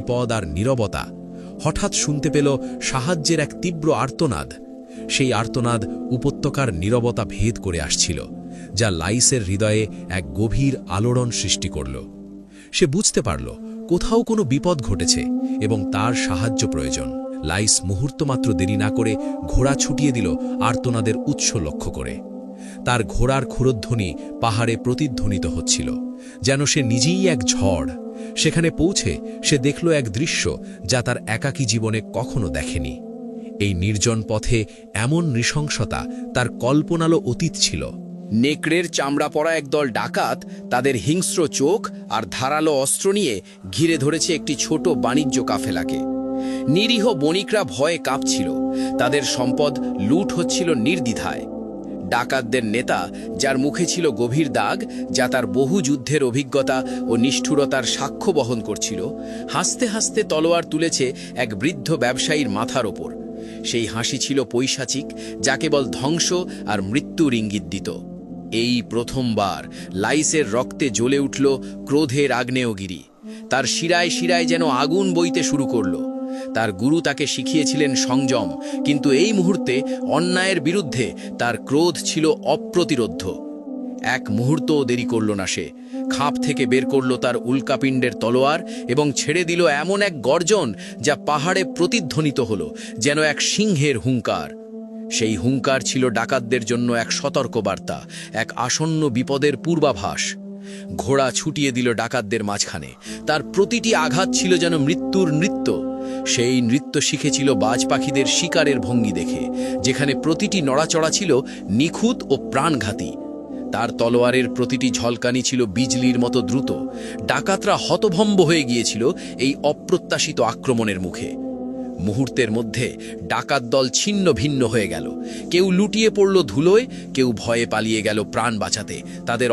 বিপদ আর নীরবতা, হঠাৎ শুনতে পেল সাহায্যের এক তীব্র আর্তনাদ। সেই আর্তনাদ উপত্যকার নীরবতা ভেদ করে আসছিল, যা লাইসের হৃদয়ে এক গভীর আলোড়ন সৃষ্টি করল। সে বুঝতে পারল কোথাও কোনো বিপদ ঘটেছে এবং তার সাহায্য প্রয়োজন। লাইস মুহূর্তমাত্র দেরি না করে ঘোড়া ছুটিয়ে দিল আর্তনাদের উৎস লক্ষ্য করে। তার ঘোড়ার ক্ষুরধ্বনি পাহাড়ে প্রতিধ্বনিত হচ্ছিল, যেন সে নিজেই এক ঝড়। সেখানে পৌঁছে সে দেখল এক দৃশ্য যা তার একাকী জীবনে কখনো দেখেনি। এই নির্জন পথে এমন নৃশংসতা তার কল্পনালো অতীত ছিল। নেকড়ের চামড়া পরা একদল ডাকাত তাদের হিংস্র চোখ আর ধারালো অস্ত্র নিয়ে ঘিরে ধরেছে একটি ছোট বাণিজ্য কাফেলাকে। নিরীহ বণিকরা ভয়ে কাঁপছিল, তাদের সম্পদ লুট হচ্ছিল নির্দ্বিধায়। ডাকাতদের নেতা, যার মুখে ছিল গভীর দাগ যা তার বহু যুদ্ধের অভিজ্ঞতা ও নিষ্ঠুরতার সাক্ষ্য বহন করছিল, হাসতে হাসতে তলোয়ার তুলেছে এক বৃদ্ধ ব্যবসায়ীর মাথার ওপর। সেই হাসি ছিল পৈশাচিক, যা কেবল ধ্বংস আর মৃত্যুর ইঙ্গিত দিত। এই প্রথমবার লাইসের রক্তে জ্বলে উঠল ক্রোধের আগ্নেয়গিরি। তার শিরায় শিরায় যেন আগুন বইতে শুরু করল। তার গুরু তাকে শিখিয়েছিলেন সংযম, কিন্তু এই মুহূর্তে অন্যায়ের বিরুদ্ধে তার ক্রোধ ছিল অপ্রতিরোধ্য। এক মুহূর্তও দেরি করল না সে। খাপ থেকে বের করল তার উল্কাপিণ্ডের তলোয়ার এবং ছেড়ে দিল এমন এক গর্জন যা পাহাড়ে প্রতিধ্বনিত হল, যেন এক সিংহের হুঙ্কার। সেই হুঙ্কার ছিল ডাকাতদের জন্য এক সতর্কবার্তা, এক আসন্ন বিপদের পূর্বাভাস। ঘোড়া ছুটিয়ে দিল ডাকাতদের মাঝখানে। তার প্রতিটি আঘাত ছিল যেন মৃত্যুর নৃত্য। সেই নৃত্য শিখেছিল বাজ পাখিদের শিকারের ভঙ্গি দেখে, যেখানে প্রতিটি নড়াচড়া ছিল নিখুঁত ও প্রাণঘাতী। তার তলোয়ারের প্রতিটি ঝলকানি ছিল বিজলির মতো দ্রুত। ডাকাতরা হতভম্ব হয়ে গিয়েছিল এই অপ্রত্যাশিত আক্রমণের মুখে। মুহূর্তের মধ্যে ডাকাত দল ছিন্ন ভিন্ন হয়ে গেল। কেউ লুটিয়ে পড়ল ধুলোয়, কেউ ভয়ে পালিয়ে গেল প্রাণ বাঁচাতে। তাদের